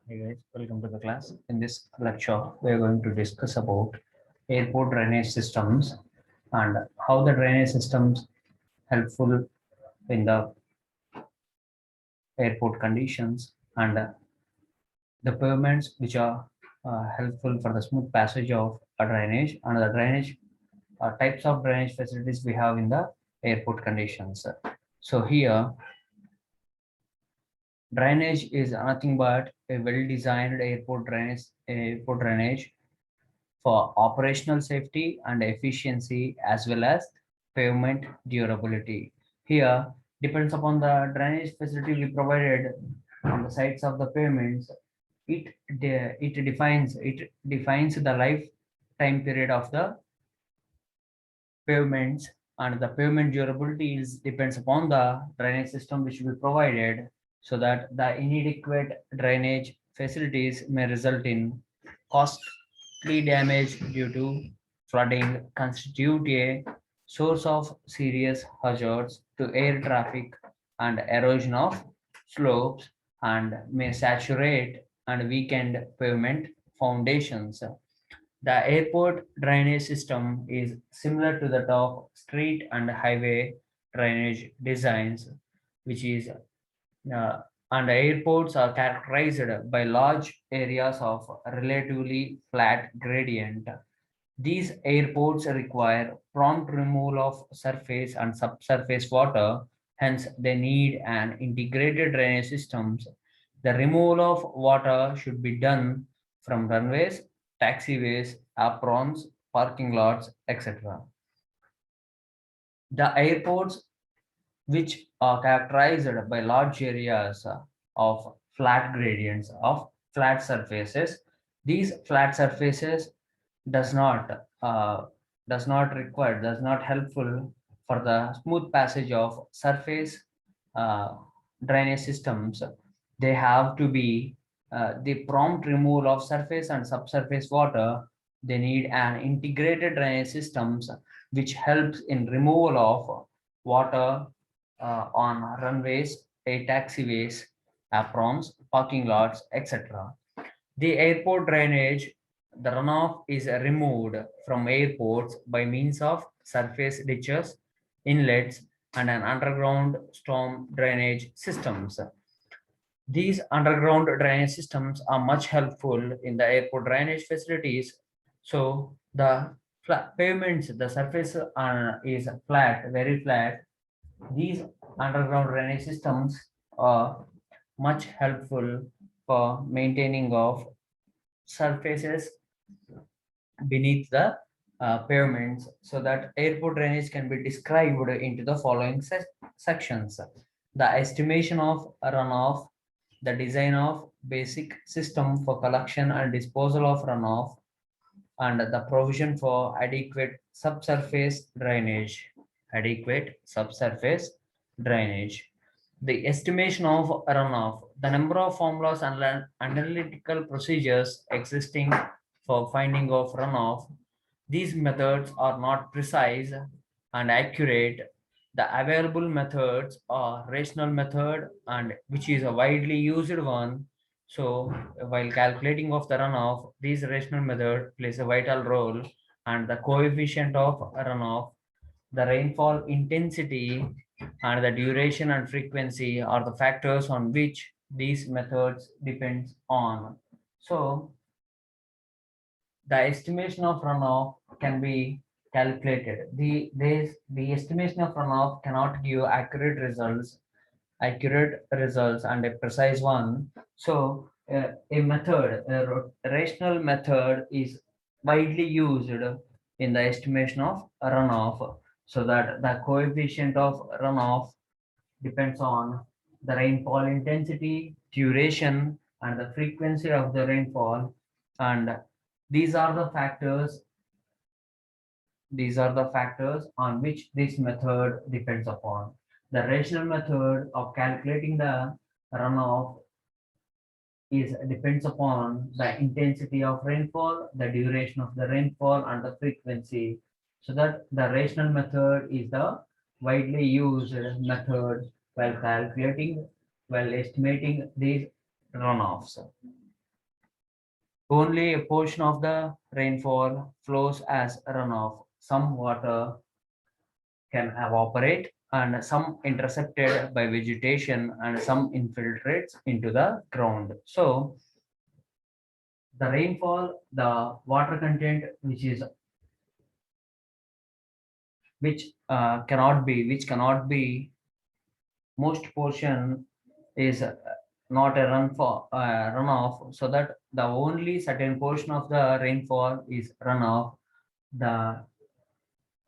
Hey guys, welcome to the class. In this lecture, we are going to discuss about airport drainage systems and how the drainage systems helpful in the airport conditions and the pavements which are helpful for the smooth passage of a drainage and the drainage types of drainage facilities we have in the airport conditions. So here, drainage is nothing but a well-designed airport drainage for operational safety and efficiency as well as pavement durability. Here depends upon the drainage facility we provided on the sides of the pavements. It defines the lifetime period of the pavements, and the pavement durability is depends upon the drainage system which we provided, so that the inadequate drainage facilities may result in costly damage due to flooding, constitute a source of serious hazards to air traffic and erosion of slopes, and may saturate and weaken pavement foundations. The airport drainage system is similar to that of street and highway drainage designs, which is and airports are characterized by large areas of relatively flat gradient. These airports require prompt removal of surface and subsurface water, hence they need an integrated drainage systems. The removal of water should be done from runways, taxiways, aprons, parking lots, etc. The airports, which are characterized by large areas of flat gradients of flat surfaces. These flat surfaces does not does not helpful for the smooth passage of surface uh, drainage systems. They have to be the prompt removal of surface and subsurface water. They need an integrated drainage systems which helps in removal of water on runways, taxiways, aprons, parking lots, etc. The airport drainage, the runoff is removed from airports by means of surface ditches, inlets, and an underground storm drainage systems. These underground drainage systems are much helpful in the airport drainage facilities. So the flat pavements, the surface is flat, very flat. These underground drainage systems are much helpful for maintaining of surfaces beneath the pavements, so that airport drainage can be described into the following sections: the estimation of runoff, the design of basic system for collection and disposal of runoff, and the provision for adequate subsurface drainage. The estimation of runoff, the number of formulas and analytical procedures existing for finding of runoff. These methods are not precise and accurate. The available methods are rational method, and which is a widely used one. So while calculating of the runoff, this rational method plays a vital role, and the coefficient of runoff, the rainfall intensity, and the duration and frequency are the factors on which these methods depends on. So the estimation of runoff can be calculated. The estimation of runoff cannot give accurate results and a precise one. So a rational method is widely used in the estimation of runoff, so that the coefficient of runoff depends on the rainfall intensity, duration, and the frequency of the rainfall. And these are the factors these are the factors on which this method depends upon. The rational method of calculating the runoff is depends upon the intensity of rainfall, the duration of the rainfall, and the frequency. So that the rational method is the widely used method while estimating these runoffs. Only a portion of the rainfall flows as runoff. Some water can evaporate and some intercepted by vegetation and some infiltrates into the ground. So the rainfall, the water content which cannot be most portion is not a runoff, so that the only certain portion of the rainfall is runoff. The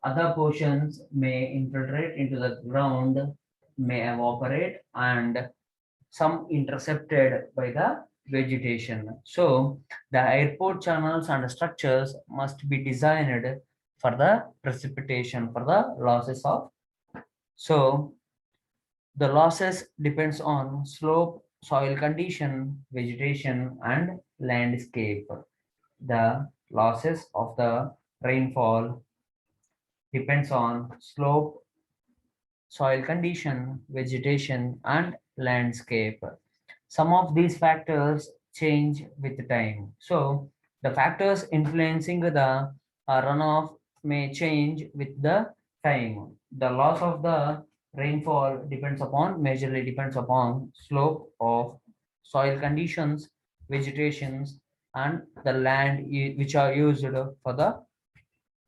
other portions may infiltrate into the ground, may evaporate, and some intercepted by the vegetation. So the airport channels and structures must be designed for the precipitation, for the losses of. So the losses depends on slope, soil condition, vegetation, and landscape. The losses of the rainfall depends on slope, soil condition, vegetation, and landscape. Some of these factors change with time. So the factors influencing the runoff may change with the time. The loss of the rainfall majorly depends upon slope of soil conditions, vegetations, and the land which are used for the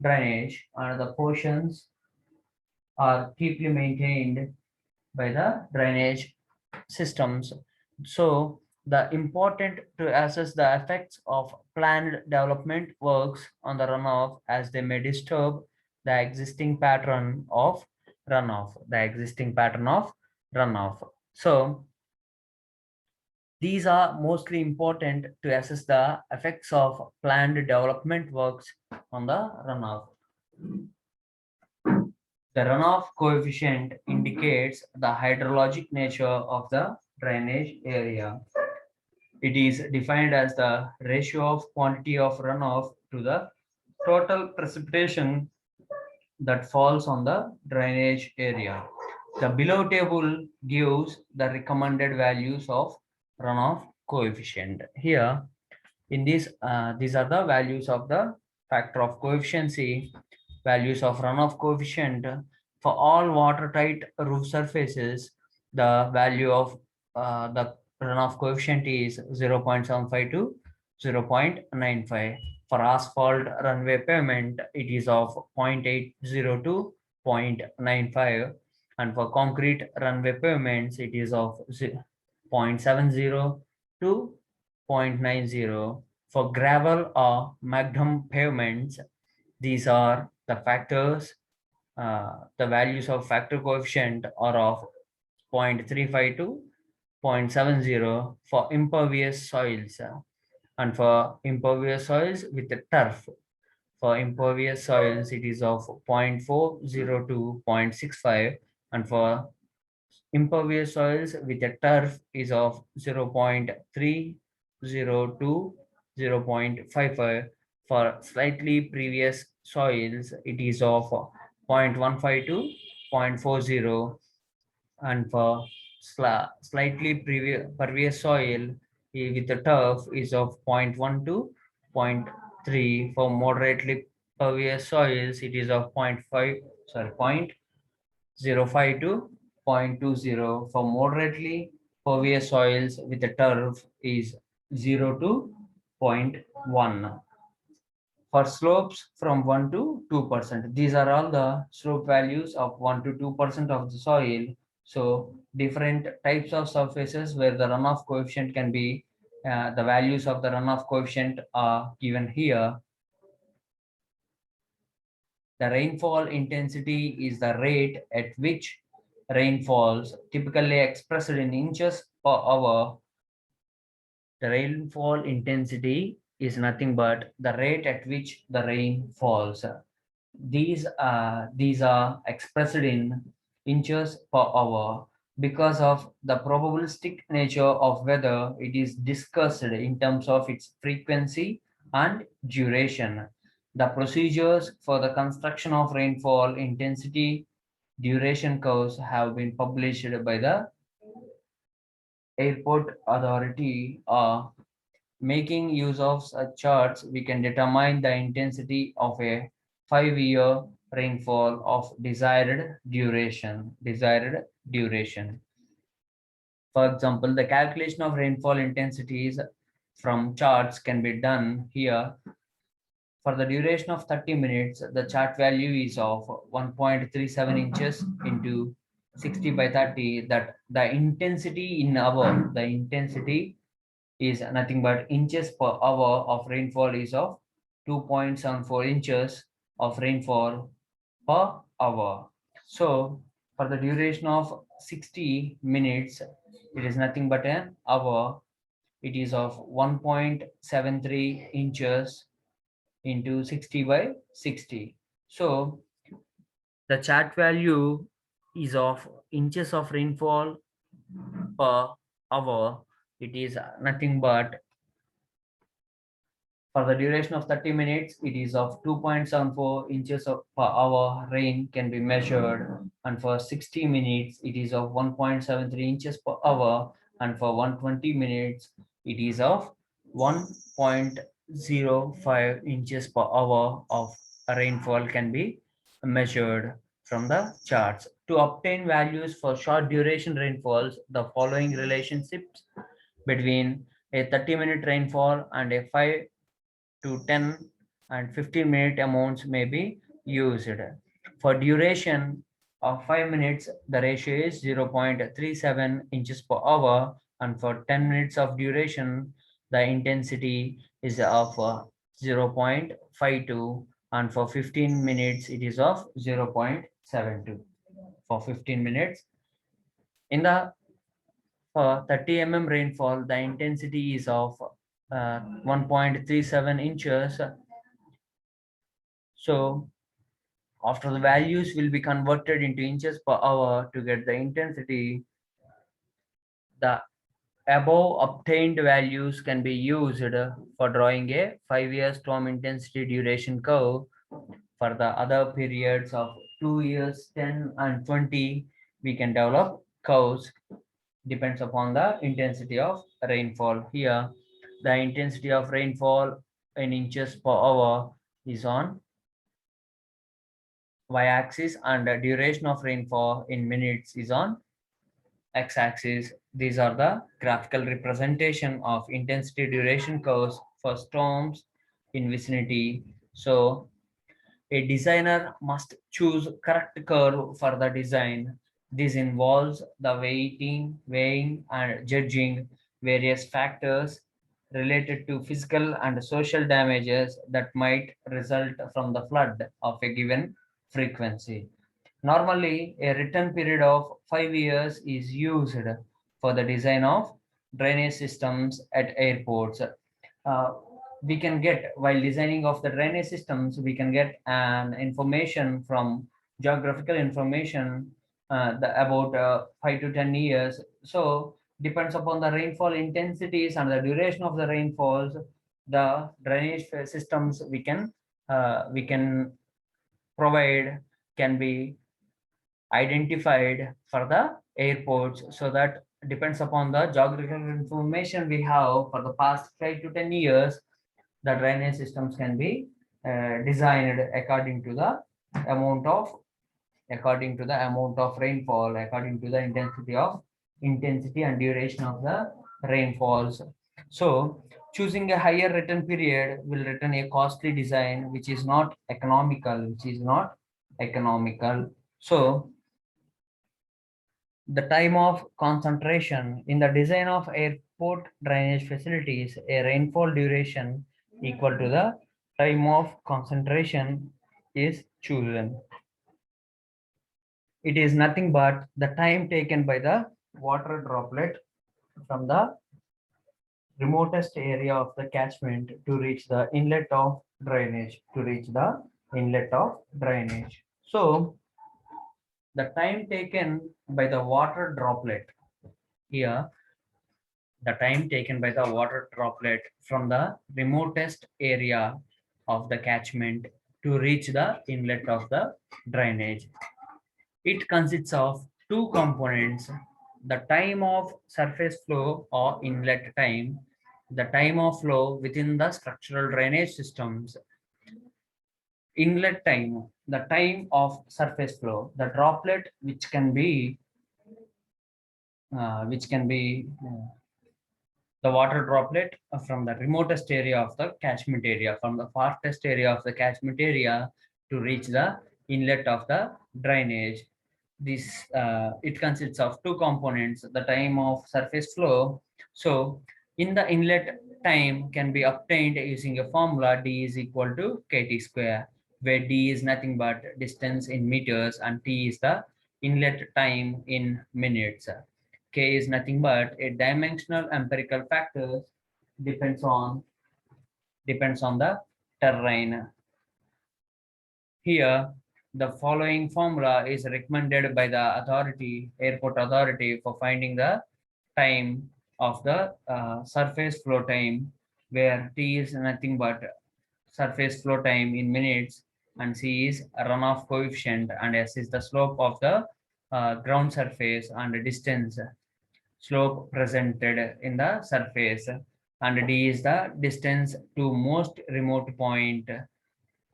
drainage, and the portions are deeply maintained by the drainage systems. So the important to assess the effects of planned development works on the runoff, as they may disturb the existing pattern of runoff. So these are mostly important to assess the effects of planned development works on the runoff. The runoff coefficient indicates the hydrologic nature of the drainage area. It is defined as the ratio of quantity of runoff to the total precipitation that falls on the drainage area. The below table gives the recommended values of runoff coefficient. Here, in this, these are the values of the factor of coefficiency, values of runoff coefficient. For all watertight roof surfaces, the value of the runoff coefficient is 0.75 to 0.95. For asphalt runway pavement, it is of 0.80 to 0.95. And for concrete runway pavements, it is of 0.70 to 0.90. For gravel or macadam pavements, these are the factors. The values of factor coefficient are of 0.35 to 0.70 for impervious soils, and for impervious soils with the turf. For impervious soils, it is of 0.40 to 0.65, and for impervious soils with a turf is of 0.30 to 0.55. For slightly previous soils, it is of 0.15 to 0.40, and for slightly pervious soil with the turf is of zero point 0.1 to zero point 0.3. For moderately pervious soils, it is of 0.5, sorry, 0.05 to 0.20. For moderately pervious soils with the turf is 0 to 0.1. For slopes from 1 to 2%. These are all the slope values of 1 to 2% of the soil. So different types of surfaces where the runoff coefficient can be, the values of the runoff coefficient are given here. The rainfall intensity is the rate at which rain falls, typically expressed in inches per hour. The rainfall intensity is nothing but the rate at which the rain falls. These are expressed in inches per hour. Because of the probabilistic nature of weather, it is discussed in terms of its frequency and duration. The procedures for the construction of rainfall intensity duration curves have been published by the airport authority. Making use of such charts, we can determine the intensity of a 5-year rainfall of desired duration. For example, the calculation of rainfall intensities from charts can be done here. For the duration of 30 minutes, the chart value is of 1.37 inches into 60 by 30. That the intensity in hour, the intensity is nothing but inches per hour of rainfall is of 2.74 inches of rainfall per hour. So for the duration of 60 minutes, it is nothing but an hour. It is of 1.73 inches into 60 by 60. So the chart value is of inches of rainfall per hour. It is nothing but, for the duration of 30 minutes, it is of 2.74 inches per hour rain can be measured. And for 60 minutes, it is of 1.73 inches per hour. And for 120 minutes, it is of 1.05 inches per hour of rainfall can be measured from the charts. To obtain values for short duration rainfalls, the following relationships between a 30-minute rainfall and a 5 to 10 and 15-minute amounts may be used. For duration of 5 minutes, the ratio is 0.37 inches per hour, and for 10 minutes of duration, the intensity is of 0.52, and for 15 minutes, it is of 0.72. For 15 minutes, in the for 30 rainfall, the intensity is of 1.37 inches. So after the values will be converted into inches per hour to get the intensity, the above obtained values can be used for drawing a 5-year storm intensity duration curve. For the other periods of 2 years, 10 and 20, we can develop curves, depends upon the intensity of rainfall. Here, the intensity of rainfall in inches per hour is on y-axis, and the duration of rainfall in minutes is on x-axis. These are the graphical representation of intensity duration curves for storms in vicinity. So a designer must choose correct curve for the design. This involves the weighing and judging various factors related to physical and social damages that might result from the flood of a given frequency. Normally, a written period of 5 years is used for the design of drainage systems at airports. Uh, we can get, while designing of the drainage systems, we can get an information from geographical information about 5 to 10 years. So depends upon the rainfall intensities and the duration of the rainfalls, the drainage systems we can provide can be identified for the airports. So that depends upon the geographical information we have for the past 5 to 10 years, the drainage systems can be designed according to the amount of rainfall, according to the intensity and duration of the rainfalls. So choosing a higher return period will return a costly design which is not economical. So the time of concentration in the design of airport drainage facilities, a rainfall duration equal to the time of concentration is chosen. It is nothing but the time taken by the water droplet from the remotest area of the catchment to reach the inlet of drainage. So the time taken by the water droplet here, the time taken by the water droplet from the remotest area of the catchment to reach the inlet of the drainage. It consists of two components, the time of surface flow or inlet time the time of flow within the structural drainage systems. Inlet time, the time of surface flow, the droplet which can be the water droplet from the remotest area of the catchment area, from the farthest area of the catchment area to reach the inlet of the drainage. This it consists of two components: the time of surface flow. So, in the inlet time can be obtained using a formula d is equal to kt square, where d is nothing but distance in meters and t is the inlet time in minutes. K is nothing but a dimensional empirical factor depends on the terrain. Here, the following formula is recommended by the airport authority, for finding the time of the surface flow time, where T is nothing but surface flow time in minutes, and C is a runoff coefficient, and S is the slope of the ground surface and distance slope presented in the surface, and D is the distance to most remote point,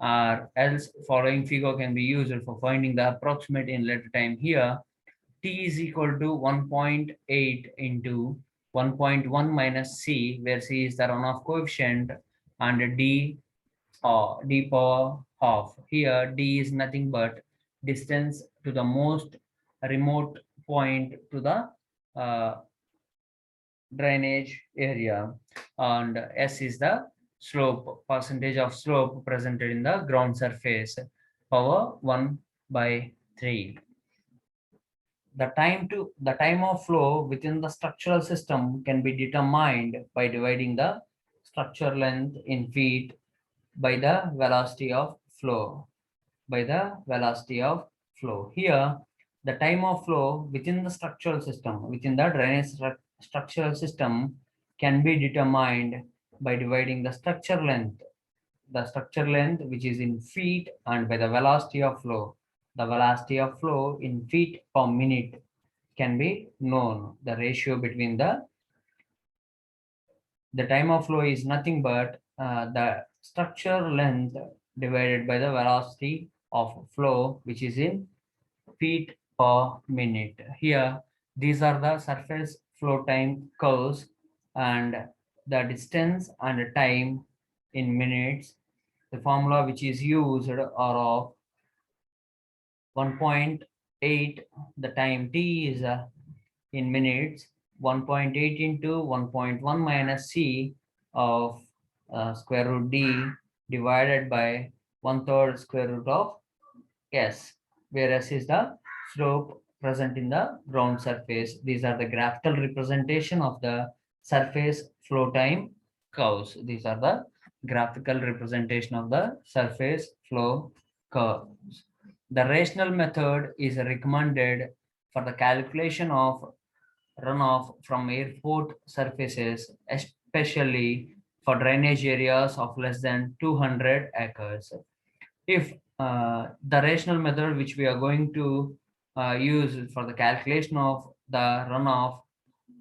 or else following figure can be used for finding the approximate inlet time. Here T is equal to 1.8 into 1.1 minus C, where C is the runoff coefficient, and D power half. Here D is nothing but distance to the most remote point to the uh, drainage area, and S is the slope, percentage of slope presented in the ground surface, power 1 by 3. The time of flow within the structural system can be determined by dividing the structure length in feet by the velocity of flow. Here, the time of flow within the structural system, within the drainage structural system, can be determined by dividing the structure length, which is in feet, and by the velocity of flow. The velocity of flow in feet per minute can be known. The ratio between the time of flow is nothing but the structure length divided by the velocity of flow, which is in feet per minute. Here, these are the surface flow time curves, and the distance and time in minutes. The formula which is used are of 1.8, the time t is in minutes, 1.8 into 1.1 minus c of square root d divided by 1/3 square root of s, where s is the slope present in the ground surface. These are the graphical representation of the surface flow time curves. These are the graphical representation of the surface flow curves. The rational method is recommended for the calculation of runoff from airport surfaces, especially for drainage areas of less than 200 acres. If the rational method which we are going to use for the calculation of the runoff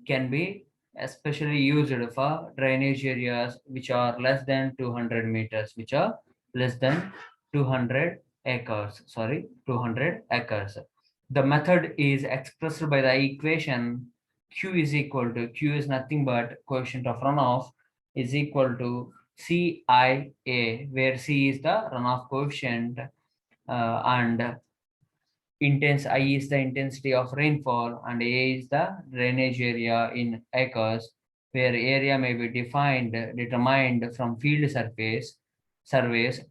can be especially used for drainage areas which are less than 200 meters, which are less than 200 acres, 200 acres. The method is expressed by the equation Q is equal to, Q is nothing but coefficient of runoff, is equal to CIA, where C is the runoff coefficient, and I is the intensity of rainfall, and A is the drainage area in acres, where area may be determined from field surveys,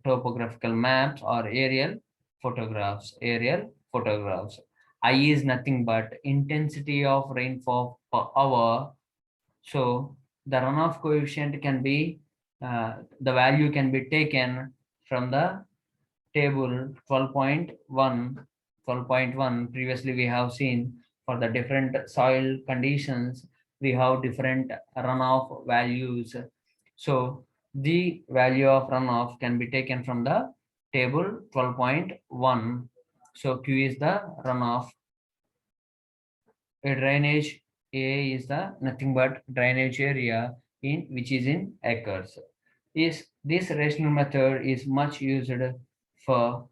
topographical maps, or aerial photographs. I is nothing but intensity of rainfall per hour. So the runoff coefficient can be, the value can be taken from the table 12.1. Previously we have seen, for the different soil conditions we have different runoff values. So the value of runoff can be taken from the table 12.1. So Q is the runoff. A drainage, A is the nothing but drainage area, in acres. Is this rational method is for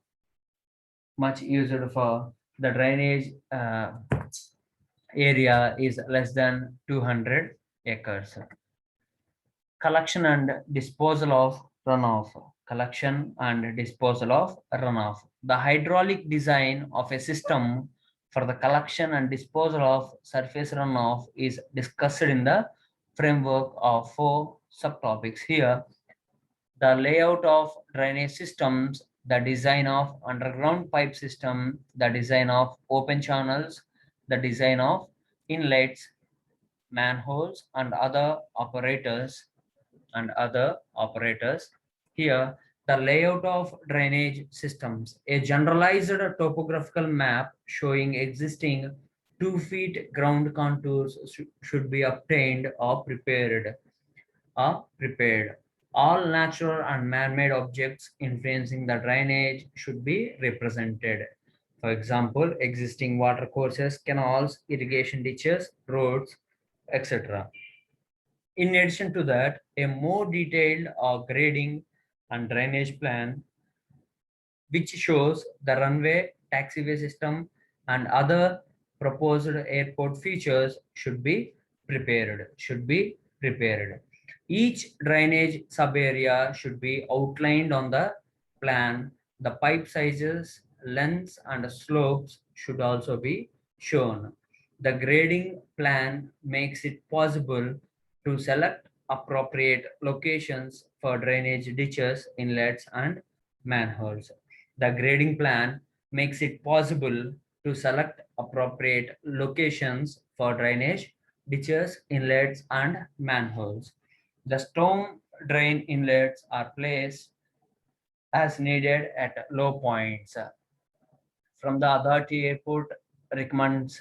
much used for the drainage area is less than 200 acres. Collection and disposal of runoff. Collection and disposal of runoff. The hydraulic design of a system for the collection and disposal of surface runoff is discussed in the framework of 4 subtopics. Here, the layout of drainage systems, the design of underground pipe system, the design of open channels, the design of inlets, manholes, and other operators. Here, the layout of drainage systems, a generalized topographical map showing existing 2 feet ground contours should be obtained or prepared. All natural and man-made objects influencing the drainage should be represented. For example, existing water courses, canals, irrigation ditches, roads, etc. In addition to that, a more detailed grading and drainage plan, which shows the runway, taxiway system, and other proposed airport features should be prepared. Each drainage sub-area should be outlined on the plan. The pipe sizes, lengths, and slopes should also be shown. The grading plan makes it possible to select appropriate locations for drainage ditches, inlets, and manholes. The grading plan makes it possible to select appropriate locations for drainage ditches, inlets, and manholes. The storm drain inlets are placed as needed at low points. From the authority, airport recommends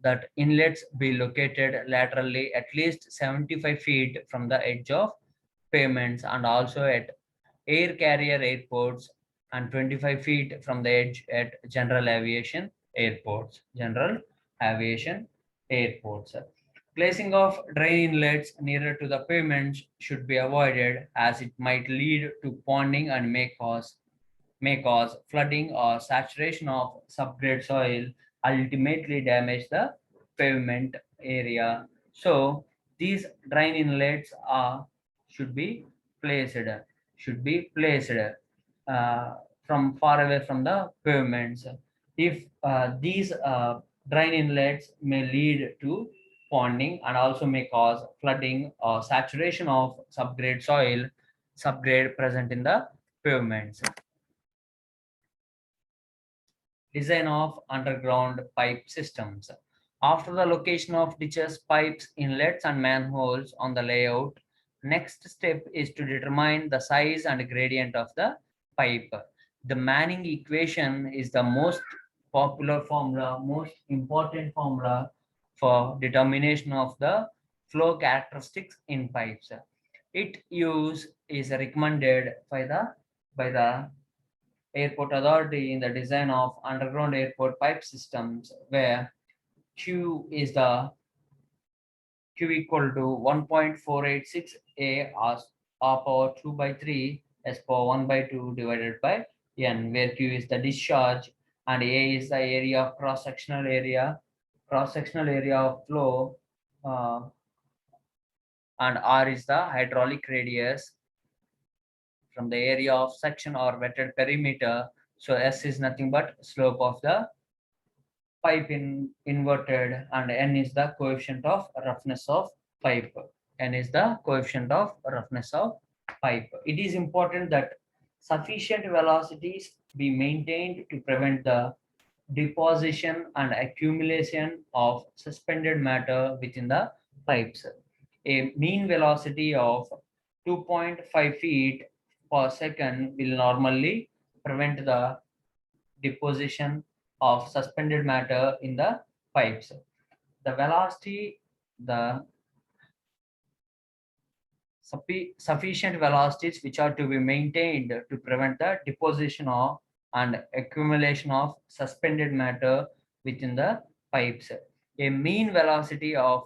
that inlets be located laterally at least 75 feet from the edge of pavements, and also at air carrier airports, and 25 feet from the edge at general aviation airports. Placing of drain inlets nearer to the pavements should be avoided, as it might lead to ponding and may cause flooding or saturation of subgrade soil, ultimately damage the pavement area. So these drain inlets should be placed uh, from far away from the pavements. If these drain inlets may lead to ponding and also may cause flooding or saturation of subgrade present in the pavements. Design of underground pipe systems. After the location of ditches, pipes, inlets, and manholes on the layout, next step is to determine the size and gradient of the pipe. The Manning equation is the most important formula for determination of the flow characteristics in pipes. Its use is recommended by the airport authority in the design of underground airport pipe systems, where Q equal to 1.486 A as R power 2 by 3 S power 1 by 2 divided by N, where Q is the discharge and A is the area of cross-sectional area of flow, and R is the hydraulic radius from the area of section or wetted perimeter. So S is nothing but slope of the pipe inverted, and N is the coefficient of roughness of pipe. N is the coefficient of roughness of pipe. It is important that sufficient velocities be maintained to prevent the deposition and accumulation of suspended matter within the pipes. A mean velocity of 2.5 feet per second will normally prevent the deposition of suspended matter in the pipes. The sufficient velocities which are to be maintained to prevent the deposition of and accumulation of suspended matter within the pipes. A mean velocity of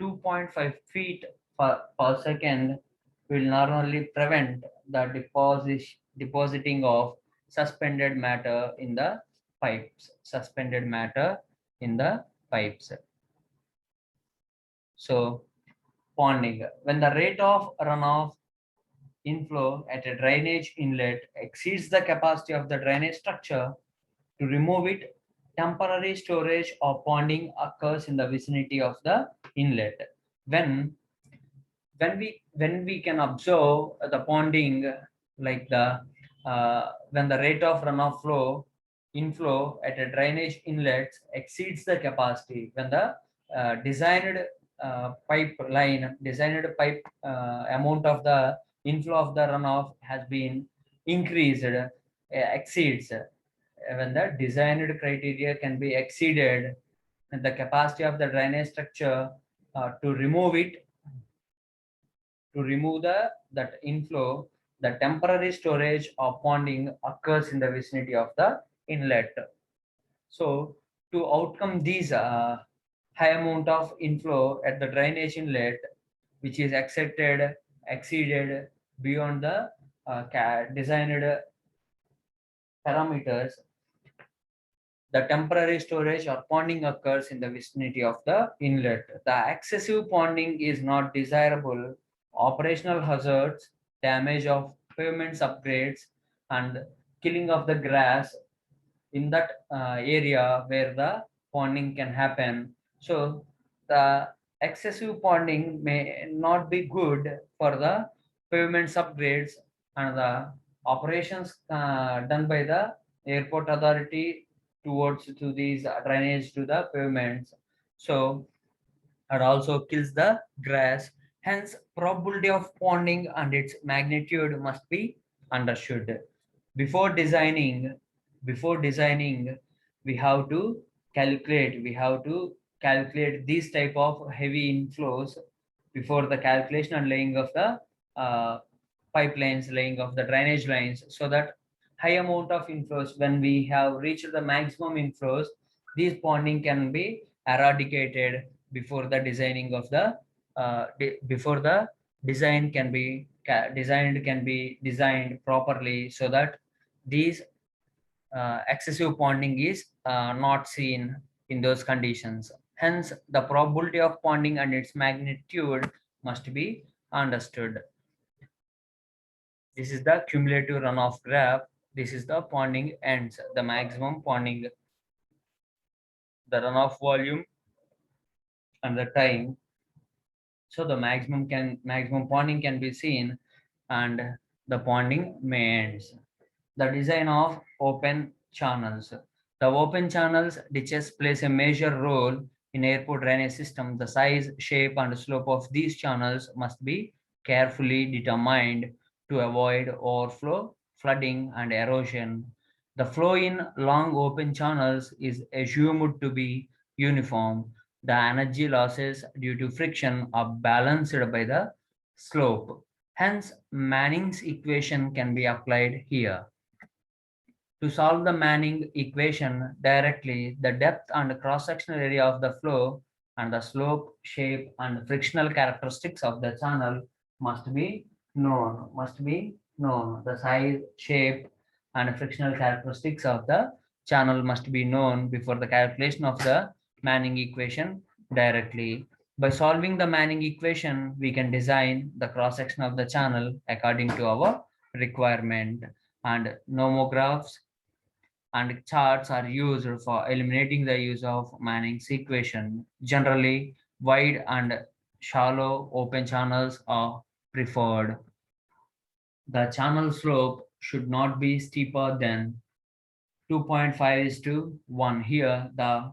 2.5 feet per second will normally prevent the depositing of suspended matter in the pipes. Suspended matter in the pipes. So ponding. When the rate of runoff inflow at a drainage inlet exceeds the capacity of the drainage structure, to remove it, temporary storage or ponding occurs in the vicinity of the inlet. When when we can observe the ponding, like when the rate of runoff flow inflow at a drainage inlet exceeds the capacity, when the designed designed pipe amount of the inflow of the runoff has been increased, exceeds, when the designed criteria can be exceeded, and the capacity of the drainage structure, to remove it, to remove that inflow, the temporary storage or ponding occurs in the vicinity of the inlet. So to outcome these high amount of inflow at the drainage inlet, which is exceeded beyond the designed parameters, the temporary storage or ponding occurs in the vicinity of the inlet. The excessive ponding is not desirable. Operational hazards, damage of pavements upgrades, and killing of the grass in that area where the ponding can happen. So the excessive ponding may not be good for the pavements upgrades and the operations done by the airport authority towards to these drainage to the pavements. So it also kills the grass. Hence, probability of ponding and its magnitude must be understood. Before designing, before designing, we have to calculate these type of heavy inflows before the calculation and laying of the pipelines, laying of the drainage lines, so that high amount of inflows, when we have reached the maximum inflows, these ponding can be eradicated before the designing of the before the design can be designed properly, so that these excessive ponding is not seen in those conditions. Hence, the probability of ponding and its magnitude must be understood. This is the cumulative runoff graph. This is the ponding ends, the maximum ponding, the runoff volume, and the time. So the maximum ponding can be seen, and the ponding may ends. The design of open channels. The open channels ditches plays a major role in airport drainage system. The size, shape, and slope of these channels must be carefully determined to avoid overflow, flooding, and erosion. The flow in long open channels is assumed to be uniform. The energy losses due to friction are balanced by the slope. Hence, Manning's equation can be applied here. To solve the Manning equation directly, the depth and cross-sectional area of the flow and the slope, shape, and frictional characteristics of the channel must be known. The size, shape, and frictional characteristics of the channel must be known before the calculation of the Manning equation directly. By solving the Manning equation, we can design the cross-section of the channel according to our requirement, and nomographs and charts are used for eliminating the use of Manning's equation. Generally, wide and shallow open channels are preferred. The channel slope should not be steeper than 2.5:1. Here, the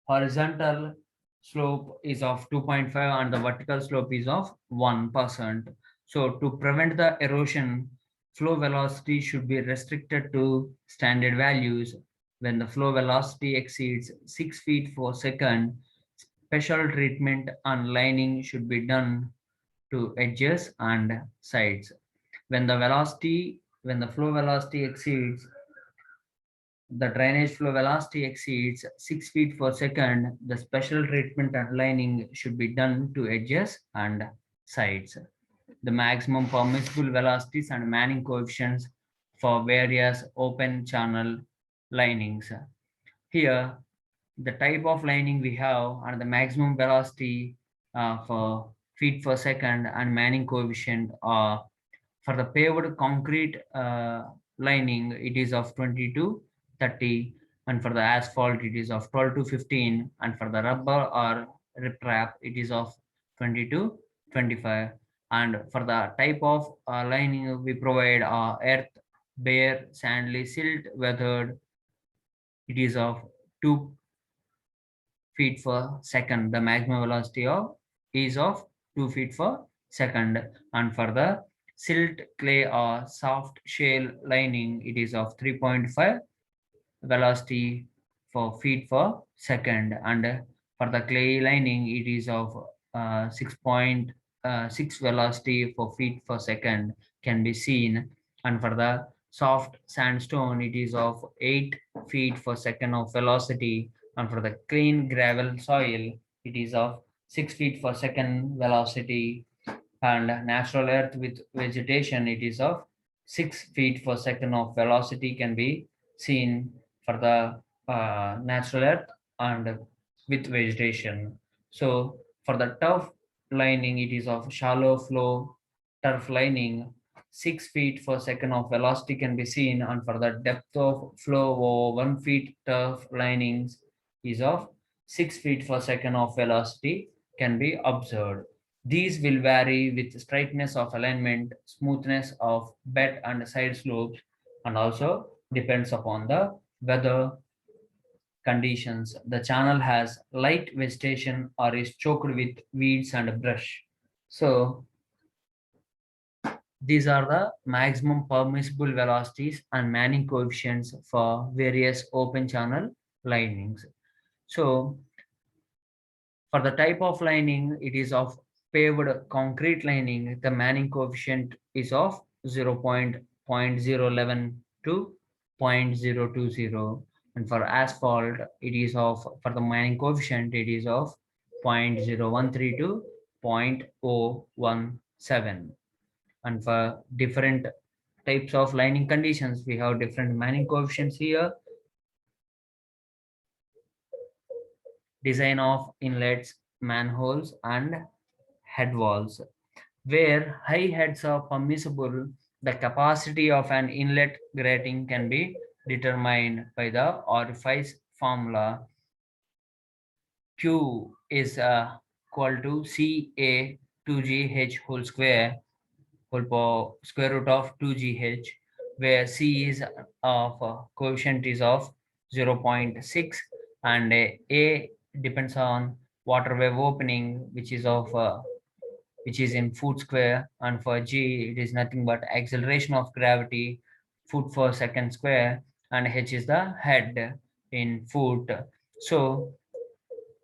horizontal slope is of 2.5 and the vertical slope is of 1%. So to prevent the erosion, flow velocity should be restricted to standard values. When the flow velocity exceeds 6 feet per second, special treatment and lining should be done to edges and sides. When the flow velocity exceeds the drainage flow velocity exceeds 6 feet per second, the special treatment and lining should be done to edges and sides. The maximum permissible velocities and Manning coefficients for various open channel linings. Here, the type of lining we have and the maximum velocity for feet per second and Manning coefficient are for the paved concrete lining, it is of 20 to 30, and for the asphalt, it is of 12 to 15, and for the rubber or riprap, it is of 20 to 25. And for the type of lining we provide earth, bare, sandy, silt, weathered, it is of 2 feet per second. The maximum velocity of is of 2 feet per second. And for the silt, clay or soft shale lining, it is of 3.5 velocity for feet per second. And for the clay lining, it is of 6.6 velocity for feet per second can be seen. And for the soft sandstone, it is of 8 feet per second of velocity. And for the clean gravel soil, it is of 6 feet per second velocity. And natural earth with vegetation, it is of 6 feet per second of velocity can be seen for the natural earth and with vegetation. So for the turf lining, it is of shallow flow turf lining, 6 feet per second of velocity can be seen. And for the depth of flow over 1 feet turf linings is of 6 feet per second of velocity can be observed. These will vary with straightness of alignment, smoothness of bed and side slopes, and also depends upon the weather conditions. The channel has light vegetation or is choked with weeds and brush. So these are the maximum permissible velocities and Manning coefficients for various open channel linings. So for the type of lining, it is of paved concrete lining. The Manning coefficient is of 0.011 to 0.020. And for asphalt, it is of, for the Manning coefficient, it is of 0.013 to 0.017. And for different types of lining conditions, we have different Manning coefficients here. Design of inlets, manholes, and head walls. Where high heads are permissible, the capacity of an inlet grating can be determined by the orifice formula. Q is equal to CA 2GH whole square square root of 2GH, where C is of coefficient is of 0.6, and A depends on water wave opening, which is of which is in foot square, and for G it is nothing but acceleration of gravity foot per second square, and H is the head in foot. So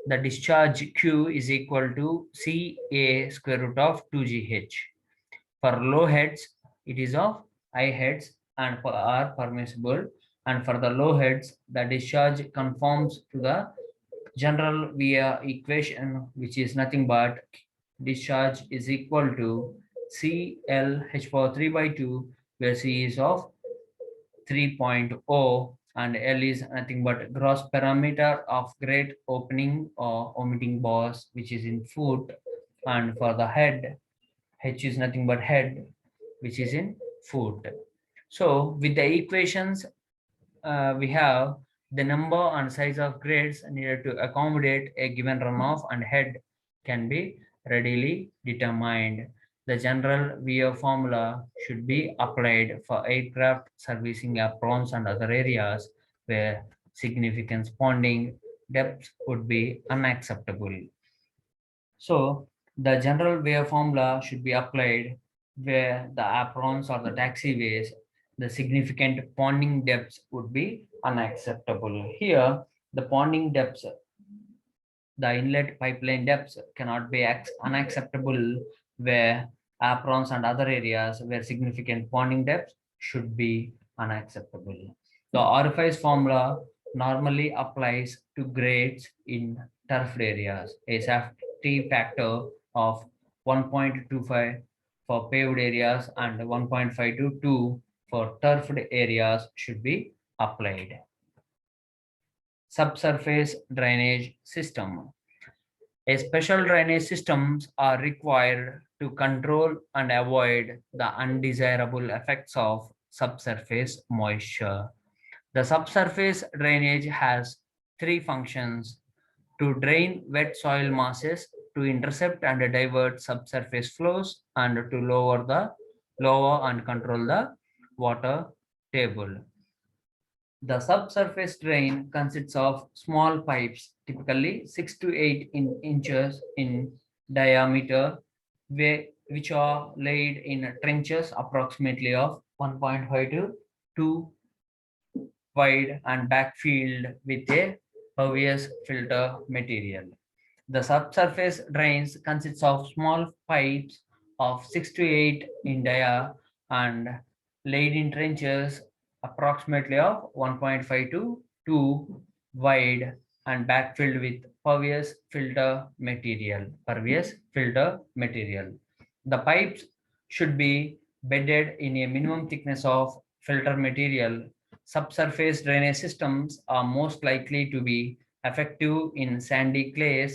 the discharge Q is equal to CA square root of 2GH. For low heads, it is of high heads and are permissible. And for the low heads, the discharge conforms to the general via equation, which is nothing but discharge is equal to CL H power 3 by 2, where C is of 3.0 and L is nothing but gross parameter of grate opening or omitting bars, which is in foot. And for the head, H is nothing but head, which is in foot. So with the equations, we have the number and size of grades needed to accommodate a given runoff and head can be readily determined. The general VO formula should be applied for aircraft servicing aprons and other areas where significant ponding depth would be unacceptable. So the general wave formula should be applied where the aprons or the taxiways, the significant ponding depths would be unacceptable. Here, the ponding depths, the inlet pipeline depths cannot be unacceptable where aprons and other areas where significant ponding depths should be unacceptable. The orifice formula normally applies to grades in turfed areas. A safety factor of 1.25 for paved areas and 1.5 to 2 for turfed areas should be applied. Subsurface drainage system. A special drainage systems are required to control and avoid the undesirable effects of subsurface moisture. The subsurface drainage has three functions: to drain wet soil masses, to intercept and divert subsurface flows, and to lower and control the water table. The subsurface drain consists of small pipes, typically 6 to 8 inches in diameter, which are laid in trenches approximately of 1.5 to 2 wide and backfilled with a pervious filter material. The subsurface drains consists of small pipes of 6 to 8 in dia and laid in trenches approximately of 1.5 to 2 wide and backfilled with pervious filter material. The pipes should be bedded in a minimum thickness of filter material. Subsurface drainage systems are most likely to be effective in sandy clay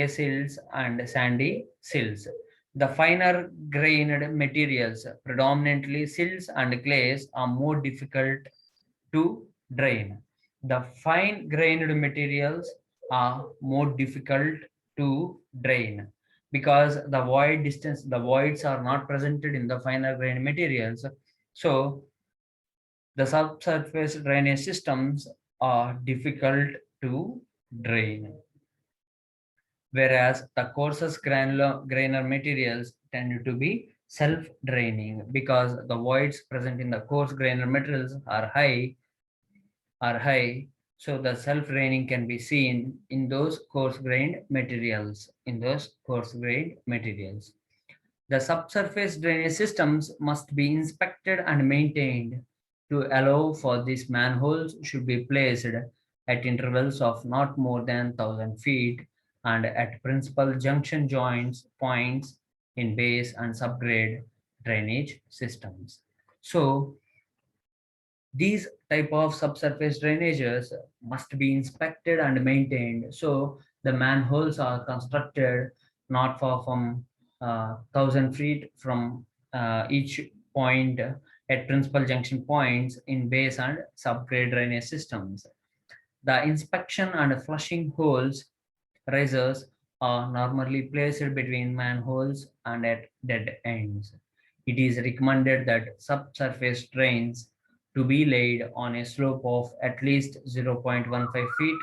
sills and sandy sills. The finer grained materials, predominantly sills and clays, are more difficult to drain. The fine grained materials are more difficult to drain because the voids are not presented in the finer grained materials. So the subsurface drainage systems are difficult to drain, whereas the coarsest grainer materials tend to be self-draining because the voids present in the coarse grainer materials are high, so the self-draining can be seen in those coarse-grained materials. The subsurface drainage systems must be inspected and maintained. To allow for these manholes should be placed at intervals of not more than 1,000 feet and at principal junction joints points in base and subgrade drainage systems. So these type of subsurface drainages must be inspected and maintained. So the manholes are constructed not far from 1,000 feet from each point at principal junction points in base and subgrade drainage systems. The inspection and flushing holes risers are normally placed between manholes and at dead ends. It is recommended that subsurface drains to be laid on a slope of at least 0.15 feet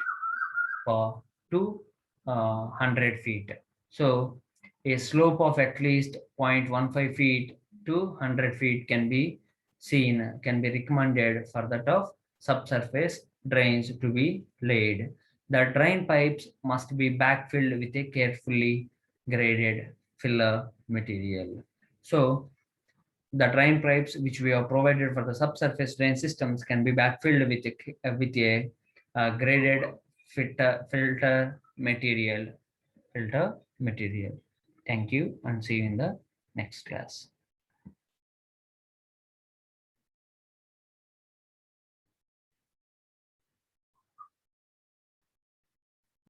per to 100 feet. So a slope of at least 0.15 feet to 100 feet can be recommended for that of subsurface drains to be laid. The drain pipes must be backfilled with a carefully graded filler material. So the drain pipes which we have provided for the subsurface drain systems can be backfilled with a graded filter material. Thank you and see you in the next class.